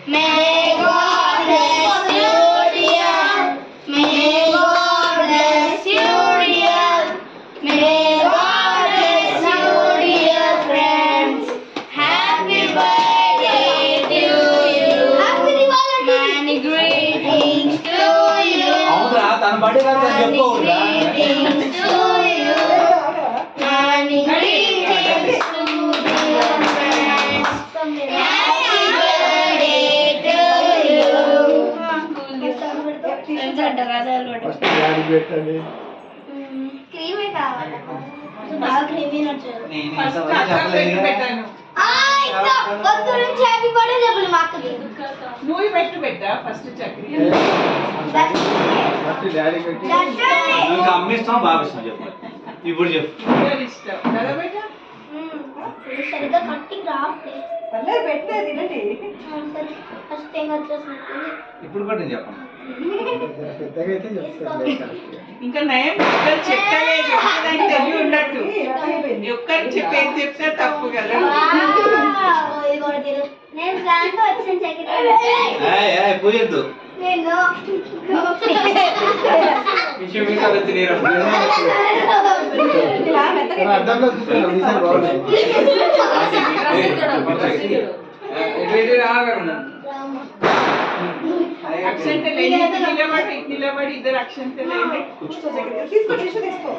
May God bless you, dear. May God bless you, dear. May God bless you, dear friends. Happy birthday to you. Many greetings to you. Many greetings to you. Many greetings to dear friends. Happy birthday to you. క్రీమే కావాలి. బాగా creamy నచ్చదు. వద్దు నుంచి happy birthday చెప్పాలి మా అక్కకి. నువ్వు పెట్టా ఫస్ట్ చక్రి నువ్వు అమ్మిస్తాం బాబిస్తాం చెప్పు ఇప్పుడు చెప్పు ఇష్టం కదా బేట సరిగ్గా కట్టింగ్ రావట్లేదు. పర్లేదు పెట్టే తినండి ఫస్ట్ ఏం వచ్చేసింది ఇప్పుడు కూడా నేను చెప్పను ఇంకా నయం చెప్పలేదు నాకు తెలివి ఉన్నట్టు ఒక్కరు చెప్పేది చెప్తే తప్పు కదా నేను దాంతో వచ్చిన చక్కెర పోయొద్దు నేను అక్షంతలు నిలబడి ఇద్దరు అక్షంతలు తీసుకో